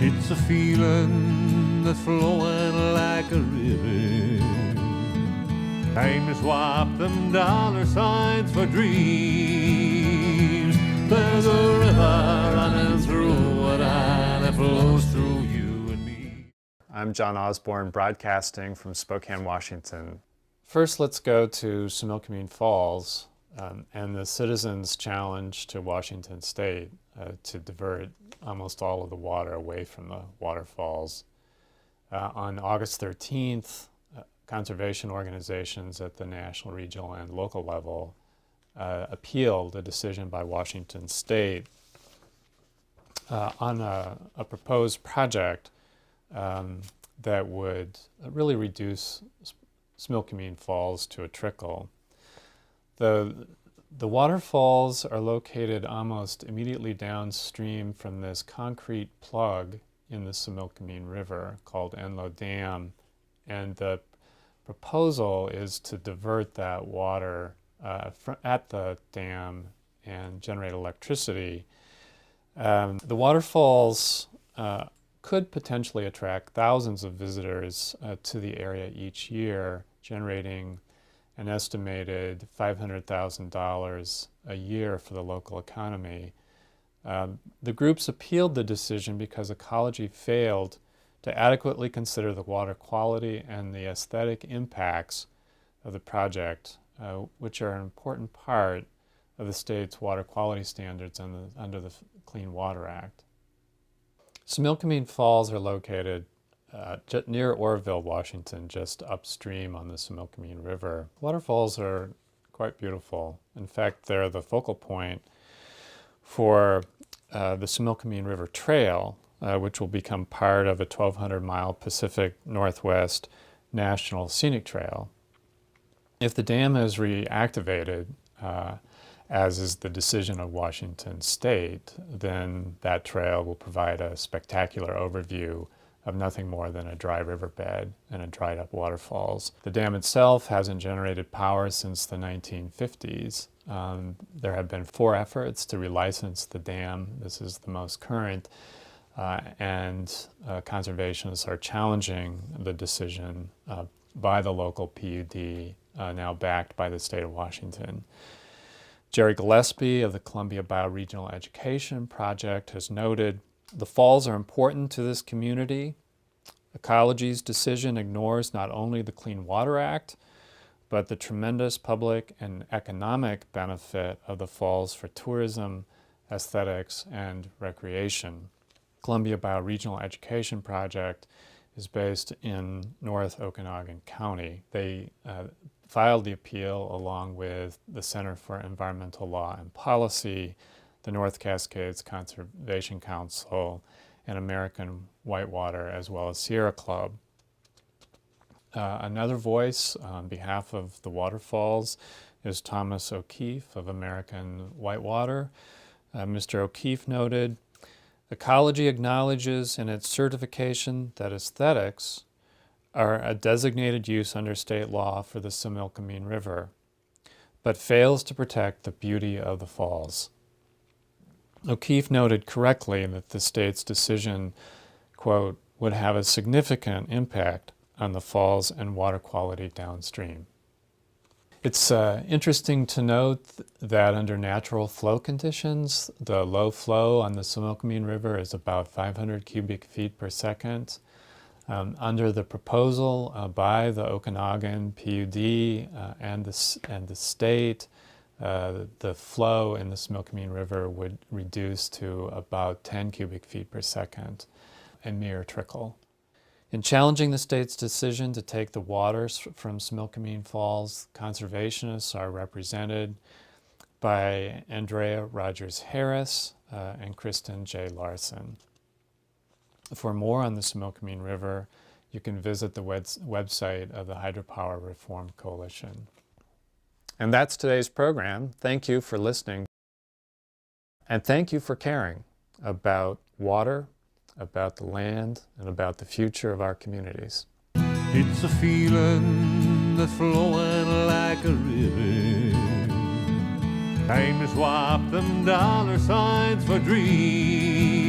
It's a feeling that's flowing like a river. Time to swap them dollar signs for dreams. There's a river running through it and it flows through you and me. I'm John Osborne, broadcasting from Spokane, Washington. First, let's go to Similkameen Falls and the citizens' challenge to Washington State to divert almost all of the water away from the waterfalls. On August 13th, conservation organizations at the national, regional, and local level appealed a decision by Washington State on a proposed project that would really reduce Similkameen Falls to a trickle. The waterfalls are located almost immediately downstream from this concrete plug in the Similkameen River called Enloe Dam, and the proposal is to divert that water at the dam and generate electricity. The waterfalls could potentially attract thousands of visitors to the area each year, generating an estimated $500,000 a year for the local economy. The groups appealed the decision because ecology failed to adequately consider the water quality and the aesthetic impacts of the project, which are an important part of the state's water quality standards under the Clean Water Act. Similkameen Falls are located near Orrville, Washington, just upstream on the Similkameen River. Waterfalls are quite beautiful. In fact, they're the focal point for the Similkameen River Trail, which will become part of a 1,200-mile Pacific Northwest National Scenic Trail. If the dam is reactivated, as is the decision of Washington State, then that trail will provide a spectacular overview of nothing more than a dry riverbed and a dried up waterfalls. The dam itself hasn't generated power since the 1950s. There have been 4 efforts to relicense the dam. This is the most current, and conservationists are challenging the decision by the local PUD, now backed by the state of Washington. Jerry Gillespie of the Columbia Bioregional Education Project has noted, "The falls are important to this community. Ecology's decision ignores not only the Clean Water Act, but the tremendous public and economic benefit of the falls for tourism, aesthetics, and recreation." Columbia Bioregional Education Project is based in North Okanogan County. They filed the appeal along with the Center for Environmental Law and Policy, the North Cascades Conservation Council, and American Whitewater, as well as Sierra Club. Another voice on behalf of the waterfalls is Thomas O'Keefe of American Whitewater. Mr. O'Keefe noted, "Ecology acknowledges in its certification that aesthetics are a designated use under state law for the Similkameen River, but fails to protect the beauty of the falls." O'Keefe noted correctly that the state's decision, quote, "would have a significant impact on the falls and water quality downstream." It's interesting to note that under natural flow conditions, the low flow on the Similkameen River is about 500 cubic feet per second. Under the proposal by the Okanogan PUD and the state, the flow in the Similkameen River would reduce to about 10 cubic feet per second, a mere trickle. In challenging the state's decision to take the waters from Similkameen Falls, conservationists are represented by Andrea Rogers Harris and Kristen J. Larson. For more on the Similkameen River, you can visit the website of the Hydropower Reform Coalition. And that's today's program. Thank you for listening. And thank you for caring about water, about the land, and about the future of our communities. It's a feeling that's flowing like a river. Time to swap them dollar signs for dreams.